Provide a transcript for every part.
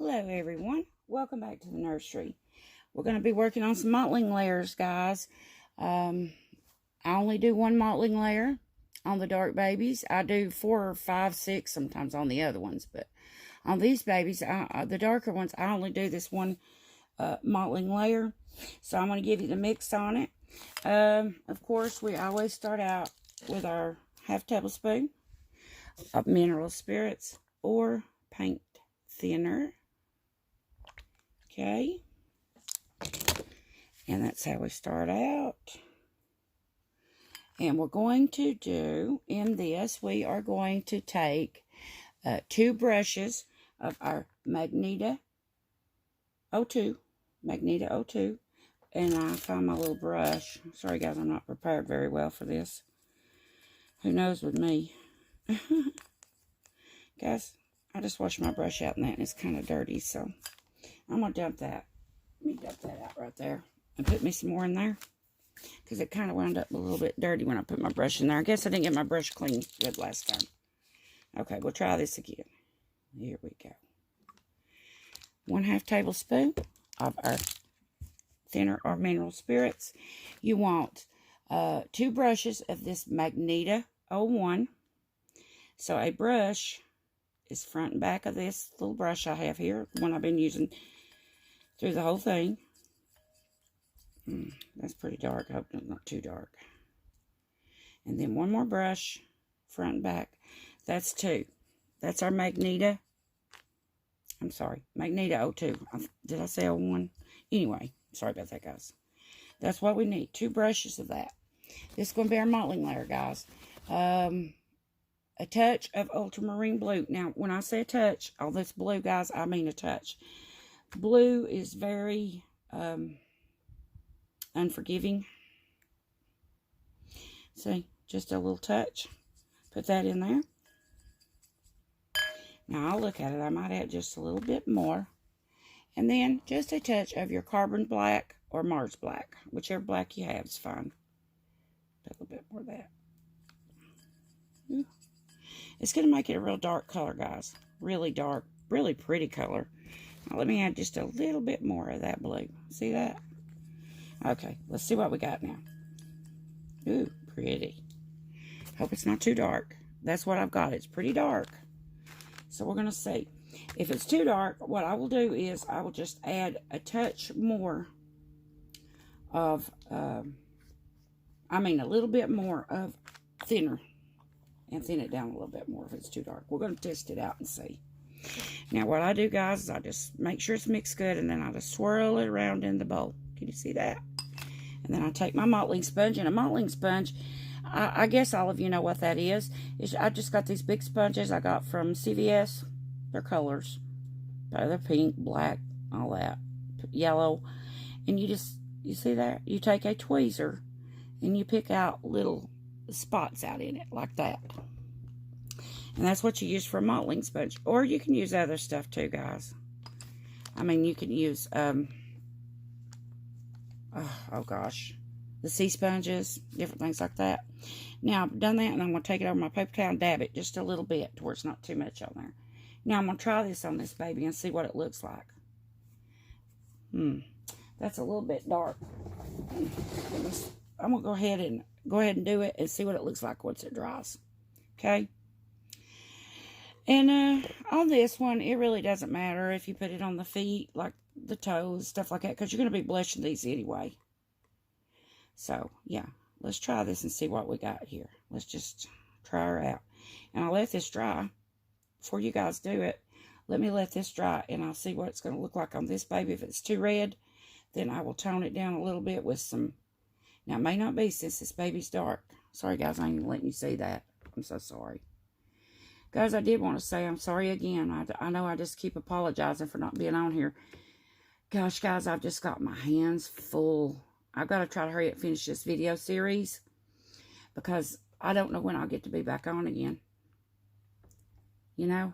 Hello everyone, welcome back to the nursery. We're going to be working on some mottling layers, guys. I only do one mottling layer on the dark babies. I do 4 or 5, 6 sometimes on the other ones, but on these babies, the darker ones, I only do this one mottling layer. So I'm going to give you the mix on it. Of course, we always start out with our half tablespoon of mineral spirits or paint thinner. Okay, and that's how we start out. And we're going to do, in this, we are going to take 2 brushes of our Magneto 02, and I found my little brush. Sorry guys, I'm not prepared very well for this. Who knows with me. Guys, I just washed my brush out in that, and it's kind of dirty, so I'm going to dump that. Let me dump that out right there and put me some more in there, because it kind of wound up a little bit dirty when I put my brush in there. I guess I didn't get my brush clean good last time. Okay, we'll try this again. Here we go. 1/2 tablespoon of our thinner or mineral spirits. You want 2 brushes of this Magneto 01. So a brush is front and back of this little brush I have here, the one I've been using through the whole thing. That's pretty dark. I hope it's not too dark. And then one more brush, front and back. That's 2. That's our Magneto. I'm sorry, Magneto 02. Did I say 01? Anyway, sorry about that, guys. That's what we need. 2 brushes of that. This is going to be our mottling layer, guys. A touch of ultramarine blue. Now, when I say a touch, all this blue, guys, I mean a touch. Blue is very unforgiving. See, just a little touch. Put that in there. Now, I'll look at it. I might add just a little bit more. And then, just a touch of your carbon black or Mars black. Whichever black you have is fine. Put a little bit more of that. Ooh. It's going to make it a real dark color, guys. Really dark. Really pretty color. Now, let me add just a little bit more of that blue. See that? Okay, let's see what we got now. Ooh, pretty. Hope it's not too dark. That's what I've got. It's pretty dark. So we're going to see. If it's too dark, what I will do is I will just add a touch more of, a little bit more of thinner. And thin it down a little bit more if it's too dark. We're going to test it out and see. Now, what I do, guys, is I just make sure it's mixed good, and then I just swirl it around in the bowl. Can you see that? And then I take my mottling sponge, and a mottling sponge, I guess all of you know what that is. I just got these big sponges I got from CVS. They're colors. They're pink, black, all that. Yellow. And you see that? You take a tweezer, and you pick out little spots out in it like that, and that's what you use for a mottling sponge. Or you can use other stuff too, guys. I mean, you can use oh gosh, the sea sponges, different things like that. Now I've done that, and I'm going to take it over my paper towel and dab it just a little bit to where it's not too much on there. Now I'm going to try this on this baby and see what it looks like. That's a little bit dark. I'm going to go ahead and do it and see what it looks like once it dries. Okay? And on this one, it really doesn't matter if you put it on the feet, like the toes, stuff like that, because you're going to be blushing these anyway. So, yeah. Let's try this and see what we got here. Let's just try her out. And I'll let this dry before you guys do it. Let me let this dry, and I'll see what it's going to look like on this baby. If it's too red, then I will tone it down a little bit with some... Now, it may not be since this baby's dark. Sorry, guys, I ain't even letting you see that. I'm so sorry. Guys, I did want to say I'm sorry again. I know I just keep apologizing for not being on here. Gosh, guys, I've just got my hands full. I've got to try to hurry up and finish this video series, because I don't know when I'll get to be back on again. You know?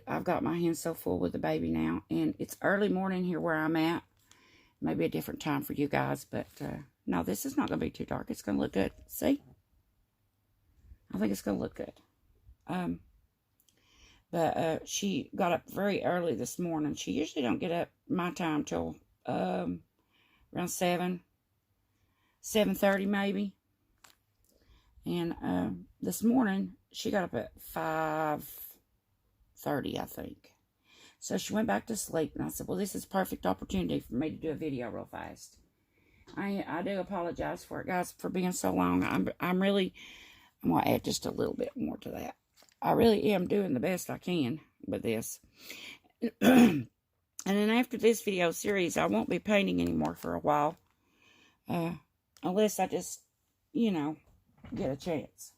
I've got my hands so full with the baby now, and it's early morning here where I'm at. Maybe a different time for you guys, but no, this is not going to be too dark. It's going to look good. See? I think it's going to look good. But she got up very early this morning. She usually don't get up my time till around 7:30 maybe. And this morning, she got up at 5:30, I think. So she went back to sleep, and I said, well, this is a perfect opportunity for me to do a video real fast. I do apologize for it, guys, for being so long. I'm going to add just a little bit more to that. I really am doing the best I can with this. And then after this video series, I won't be painting anymore for a while. Unless I just, get a chance.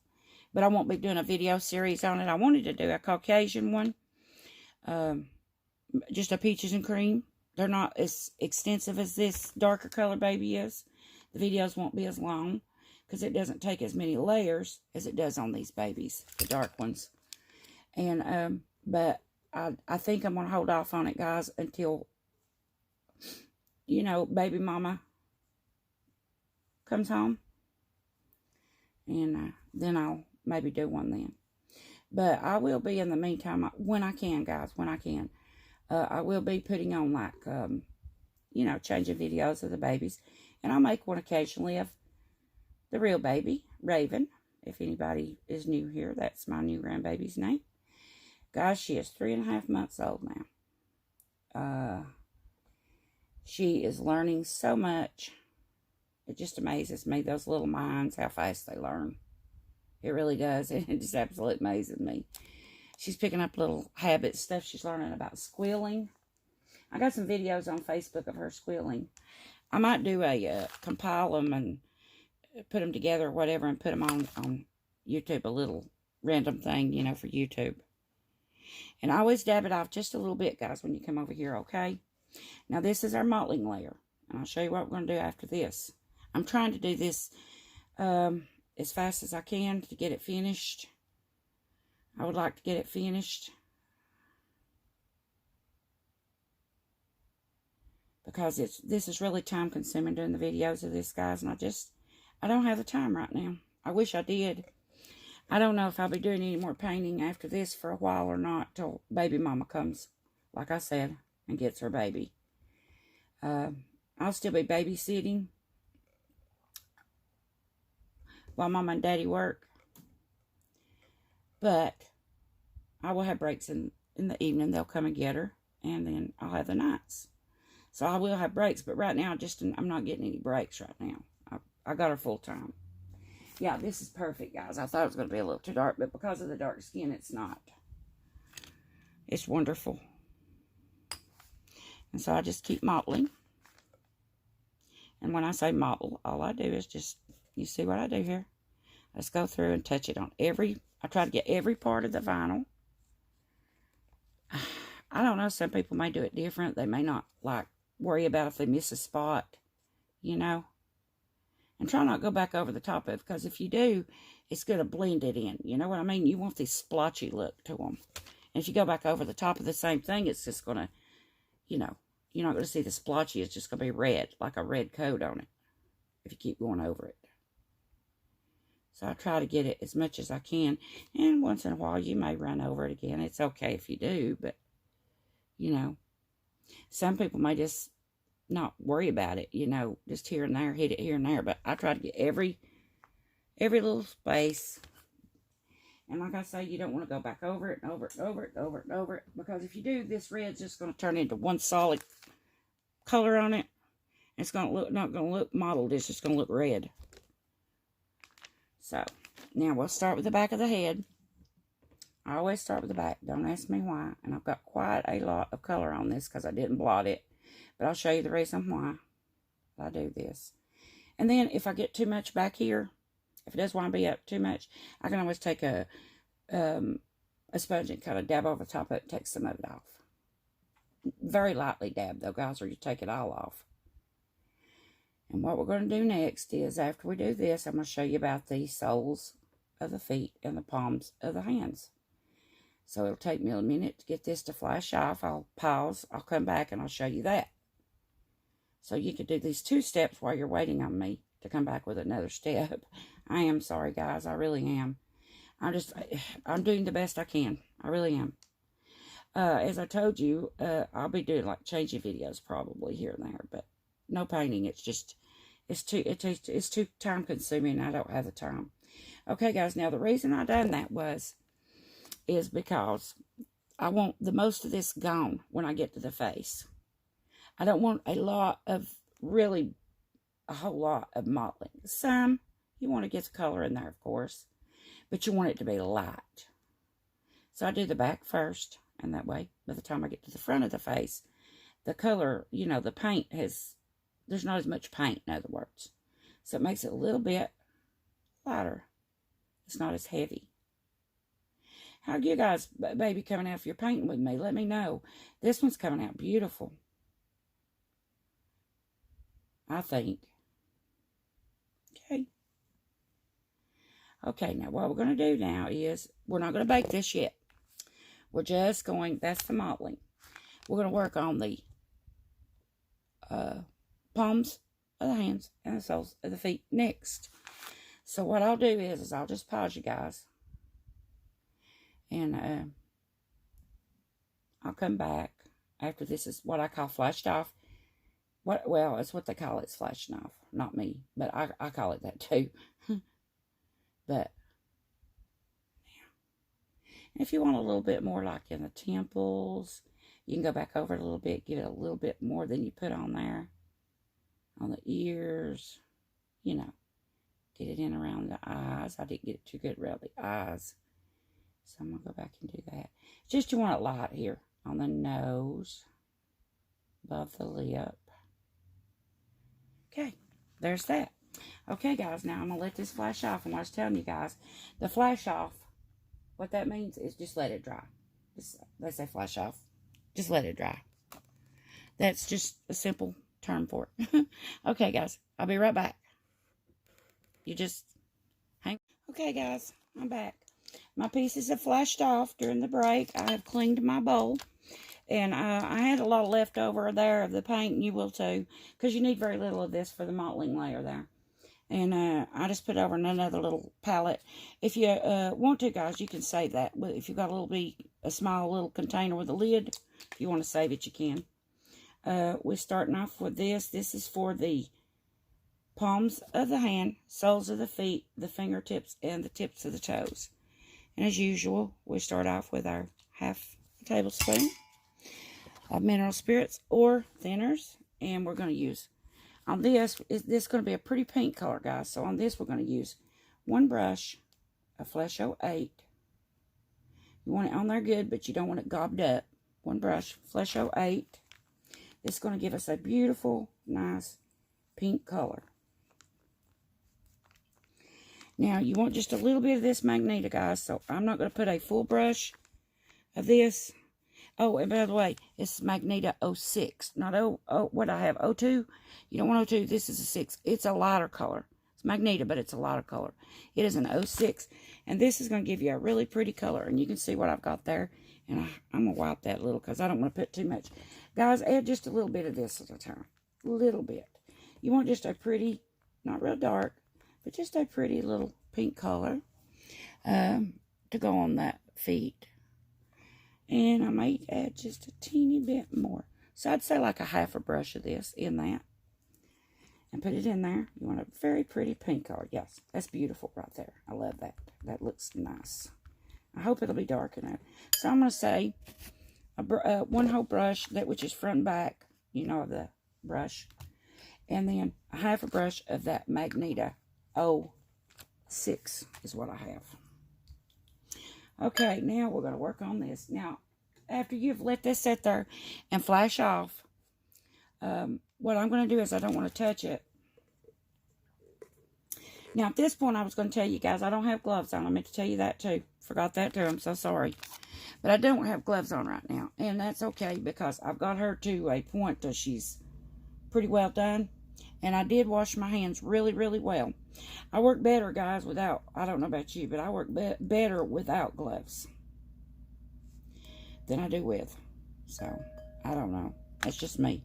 But I won't be doing a video series on it. I wanted to do a Caucasian one. Just a peaches and cream. They're not as extensive as this darker color baby is. The videos won't be as long because it doesn't take as many layers as it does on these babies, the dark ones. And but I think I'm going to hold off on it, guys, until, baby mama comes home. And then I'll maybe do one then. But I will be, in the meantime, when I can, guys, when I can. I will be putting on, like, changing videos of the babies. And I'll make one occasionally of the real baby, Raven. If anybody is new here, that's my new grandbaby's name. Guys, she is 3.5 months old now. She is learning so much. It just amazes me, those little minds, how fast they learn. It really does. It just absolutely amazes me. She's picking up little habits, stuff she's learning about squealing. I got some videos on Facebook of her squealing. I might do compile them and put them together or whatever and put them on YouTube, a little random thing, for YouTube. And I always dab it off just a little bit, guys, when you come over here, okay? Now, this is our mottling layer. And I'll show you what we're going to do after this. I'm trying to do this as fast as I can to get it finished. I would like to get it finished because this is really time consuming doing the videos of this, guys, and I don't have the time right now. I wish I did. I don't know if I'll be doing any more painting after this for a while or not till baby mama comes, like I said, and gets her baby. I'll still be babysitting while mama and daddy work. But I will have breaks in the evening. They'll come and get her. And then I'll have the nights. So I will have breaks. But right now, I'm not getting any breaks right now. I got her full time. Yeah, this is perfect, guys. I thought it was going to be a little too dark. But because of the dark skin, it's not. It's wonderful. And so I just keep mottling. And when I say mottle, all I do is just, you see what I do here? I just go through and touch it on I try to get every part of the vinyl. I don't know, some people may do it different. They may not, worry about if they miss a spot, And try not to go back over the top of it, because if you do, it's going to blend it in. You know what I mean? You want this splotchy look to them. And if you go back over the top of the same thing, it's just going to, you're not going to see the splotchy. It's just going to be red, like a red coat on it, if you keep going over it. So I try to get it as much as I can. And once in a while, you may run over it again. It's okay if you do, but, some people may just not worry about it, just here and there, hit it here and there. But I try to get every little space. And like I say, you don't want to go back over it and over it and over it and over it and over it. Because if you do, this red's just going to turn into one solid color on it. It's going to look, not going to look mottled. It's just going to look red. So, now we'll start with the back of the head. I always start with the back. Don't ask me why. And I've got quite a lot of color on this because I didn't blot it. But I'll show you the reason why I do this. And then if I get too much back here, if it does want to be up too much, I can always take a sponge and kind of dab over the top of it and take some of it off. Very lightly dab though, guys, or you take it all off. And what we're going to do next is, after we do this, I'm going to show you about the soles of the feet and the palms of the hands. So it'll take me a minute to get this to flash off. I'll pause, I'll come back, and I'll show you that. So you can do these 2 steps while you're waiting on me to come back with another step. I am sorry, guys. I really am. I'm doing the best I can. I really am. As I told you, I'll be doing like changing videos probably here and there, but no painting. It's just, it's too time consuming. I don't have the time. Okay, guys. Now the reason I done that is because I want the most of this gone when I get to the face. I don't want a whole lot of mottling. Some, you want to get the color in there, of course, but you want it to be light. So I do the back first, and that way, by the time I get to the front of the face, the color, the paint there's not as much paint, in other words. So it makes it a little bit lighter. It's not as heavy. How are you guys, baby, coming out if you're painting with me? Let me know. This one's coming out beautiful, I think. Okay, now what we're going to do now is, we're not going to bake this yet. We're just going, that's the mottling. We're going to work on the palms of the hands and the soles of the feet next. So what I'll do is I'll just pause you guys. And I'll come back after this is what I call flashed off. Well, it's what they call it, it's flashing off. Not me, but I call it that too. But, yeah. If you want a little bit more like in the temples, you can go back over it a little bit, give it a little bit more than you put on there. On the ears, get it in around the eyes. I didn't get it too good around the eyes. So I'm going to go back and do that. Just you want it light here on the nose, above the lip. Okay, there's that. Okay, guys, now I'm going to let this flash off. And what I was telling you guys, the flash off, what that means is just let it dry. They say flash off. Just let it dry. That's just a simple term for it. Okay, guys, I'll be right back. You just hang. Okay, guys, I'm back. My pieces have flashed off during the break. I have cleaned my bowl. And I had a lot of leftover there of the paint, and you will too, because you need very little of this for the mottling layer there. And I just put over in another little palette. If you want to, guys, you can save that. If you've got a small little container with a lid, if you want to save it, you can. We're starting off with this. This is for the palms of the hand, soles of the feet, the fingertips, and the tips of the toes. And as usual, we start off with our half tablespoon of mineral spirits or thinners. And we're going to use, on this is going to be a pretty pink color, guys. So on this, we're going to use one brush of Flesh 08. You want it on there good, but you don't want it gobbed up. One brush, Flesh 08. This is going to give us a beautiful, nice pink color. Now, you want just a little bit of this Magneto, guys. So I'm not going to put a full brush of this. Oh, and by the way, it's Magneto 06. Not what I have, 02. You don't want 02. This is a 6. It's a lighter color. It's Magneto, but it's a lighter color. It is an 06. And this is going to give you a really pretty color. And you can see what I've got there. And I'm going to wipe that a little because I don't want to put too much. Guys, add just a little bit of this at a time. A little bit. You want just a pretty, not real dark, but just a pretty little pink color to go on that feet. And I might add just a teeny bit more. So I'd say like a half a brush of this in that. And put it in there. You want a very pretty pink color. Yes, that's beautiful right there. I love that. That looks nice. I hope it'll be dark enough. So I'm going to say one whole brush, which is front and back, the brush. And then a half a brush of that Magneto 06 is what I have. Okay, now we're going to work on this. Now, after you've let this sit there and flash off, what I'm going to do is I don't want to touch it. Now, at this point, I was going to tell you guys, I don't have gloves on. I meant to tell you that too. Forgot that too. I'm so sorry. But I don't have gloves on right now. And that's okay because I've got her to a point that she's pretty well done. And I did wash my hands really, really well. I work better, guys, without, I don't know about you, but I work better without gloves than I do with. So, I don't know. That's just me.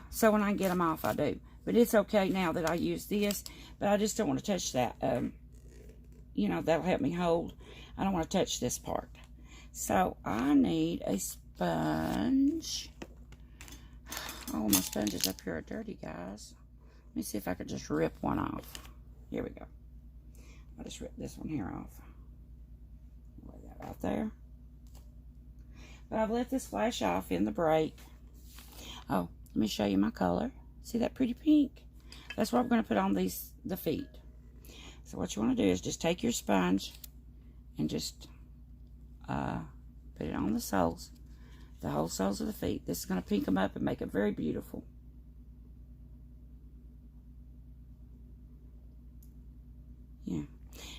So when I get them off, I do. But it's okay now that I use this. But I just don't want to touch that. That'll help me hold. I don't want to touch this part. So I need a sponge. All my sponges up here are dirty, guys. Let me see if I could just rip one off. Here we go. I'll just rip this one here off. Lay that right there. But I've let this flash off in the break. Oh, let me show you my color. See that pretty pink? That's what I'm going to put on the feet. So what you want to do is just take your sponge and just put it on the soles. The whole soles of the feet. This is going to pink them up and make it very beautiful. Yeah.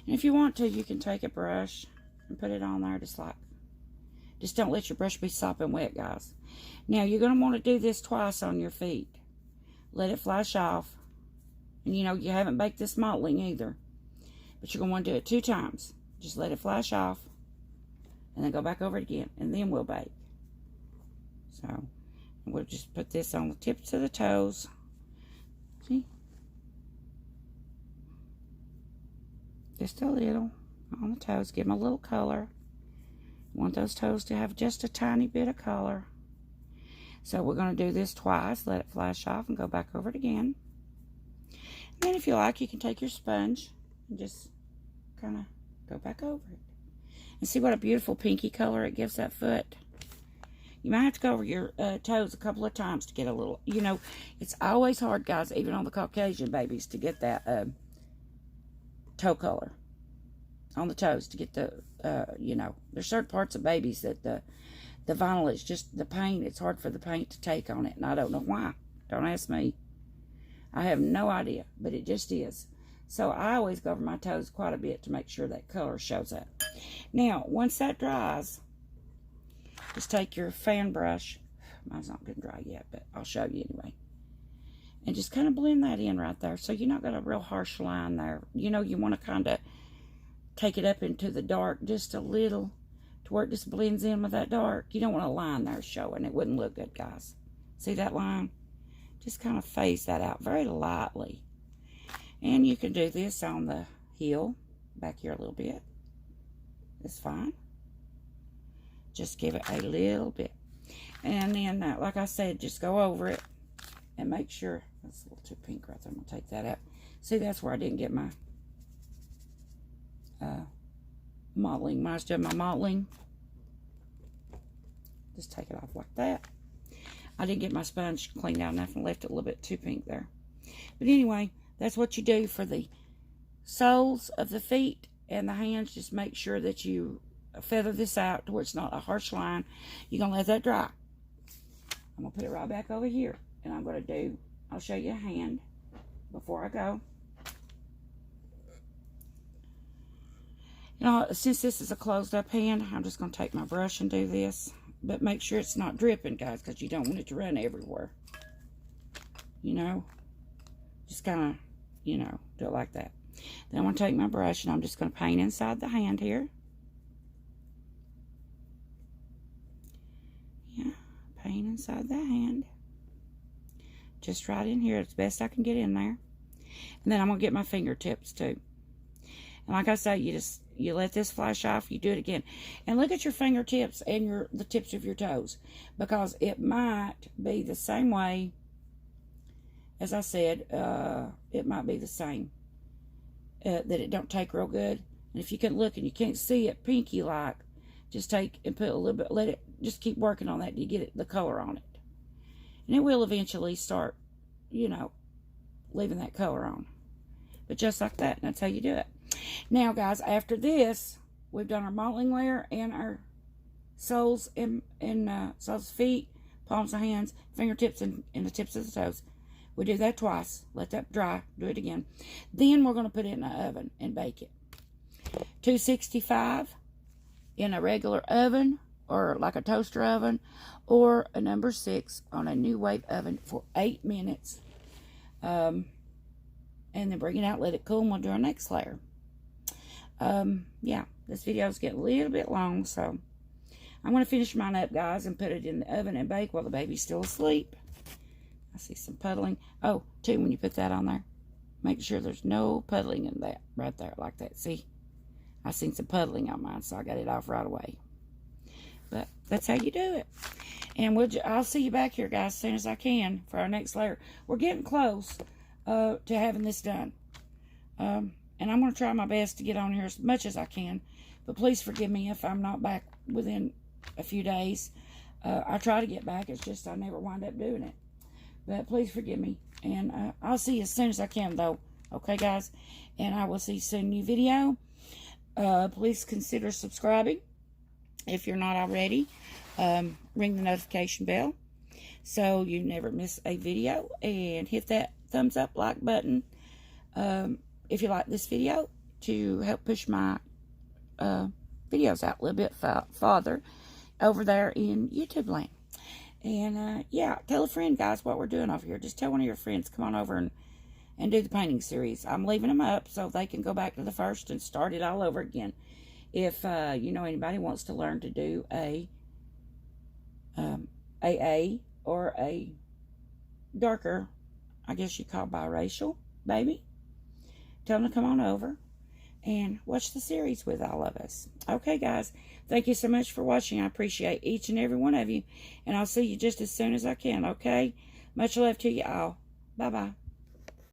And if you want to, you can take a brush and put it on there just don't let your brush be sopping wet, guys. Now, you're going to want to do this twice on your feet. Let it flash off. And, you know, you haven't baked this mottling either. But you're going to want to do it 2 times. Just let it flash off. And then go back over it again. And then we'll bake. So, we'll just put this on the tips of the toes. See? Just a little on the toes. Give them a little color. Want those toes to have just a tiny bit of color. So we're going to do this twice. Let it flash off and go back over it again. And then if you like, you can take your sponge and just kind of go back over it. And see what a beautiful pinky color it gives that foot. You might have to go over your toes a couple of times to get a little, you know, it's always hard, guys, even on the Caucasian babies, to get that toe color on the toes, to get the, you know, there's certain parts of babies that the vinyl is just, the paint, it's hard for the paint to take on it, and I don't know why. Don't ask me. I have no idea, but it just is. So I always go over my toes quite a bit to make sure that color shows up. Now, once that dries, just take your fan brush. Mine's not getting dry yet, but I'll show you anyway. And just kind of blend that in right there. So you're not got a real harsh line there. You know, you want to kind of take it up into the dark just a little to where it just blends in with that dark. You don't want a line there showing. It wouldn't look good, guys. See that line? Just kind of phase that out very lightly. And you can do this on the heel, back here a little bit. It's fine. Just give it a little bit. And then, like I said, just go over it and make sure. That's a little too pink right there. I'm going to take that out. See, that's where I didn't get my mottling. When I was doing my mottling, just take it off like that. I didn't get my sponge cleaned out enough and left it a little bit too pink there. But anyway, that's what you do for the soles of the feet and the hands. Just make sure that you feather this out to where it's not a harsh line. You're going to let that dry. I'm going to put it right back over here. And I'm going to do, I'll show you a hand before I go. You know, since this is a closed up hand, I'm just going to take my brush and do this. But make sure it's not dripping, guys, because you don't want it to run everywhere. You know, just kind of, you know, do it like that. Then I'm going to take my brush and I'm just going to paint inside the hand here. Yeah, paint inside the hand. Just right in here as best I can get in there. And then I'm going to get my fingertips too. And like I say, you let this flash off, you do it again. And look at your fingertips and the tips of your toes. Because it might be the same way, as I said, it might be the same. That it don't take real good. And if you can look and you can't see it pinky like, just take and put a little bit, let it, just keep working on that till you get the color on it. And it will eventually start, you know, leaving that color on. But just like that, and that's how you do it. Now, guys, after this, we've done our mottling layer and our soles and soles, feet, palms of hands, fingertips, and the tips of the toes. We do that twice. Let that dry. Do it again. Then we're going to put it in the oven and bake it. 265 in a regular oven, or like a toaster oven, or a number 6 on a new wave oven for 8 minutes. And then bring it out, let it cool, and we'll do our next layer. Yeah, this video is getting a little bit long, so I'm going to finish mine up, guys, and put it in the oven and bake while the baby's still asleep. I see some puddling. Oh, too, when you put that on there, make sure there's no puddling in that, right there, like that. See, I seen some puddling on mine, so I got it off right away. But that's how you do it. And I'll see you back here, guys, as soon as I can for our next layer. We're getting close to having this done. And I'm going to try my best to get on here as much as I can. But please forgive me if I'm not back within a few days. I try to get back. It's just I never wind up doing it. But please forgive me. And I'll see you as soon as I can, though. Okay, guys? And I will see you soon. New video. Please consider subscribing if you're not already. Ring the notification bell so you never miss a video. And hit that thumbs up, like button if you like this video to help push my videos out a little bit farther over there in YouTube land. And yeah, tell a friend, guys, what we're doing over here. Just tell one of your friends, come on over and do the painting series. I'm leaving them up so they can go back to the first and start it all over again. If you know anybody wants to learn to do a AA or a darker, I guess you call biracial baby, tell them to come on over and watch the series with all of us. Okay, guys. Thank you so much for watching. I appreciate each and every one of you. And I'll see you just as soon as I can, okay? Much love to you all. Bye-bye.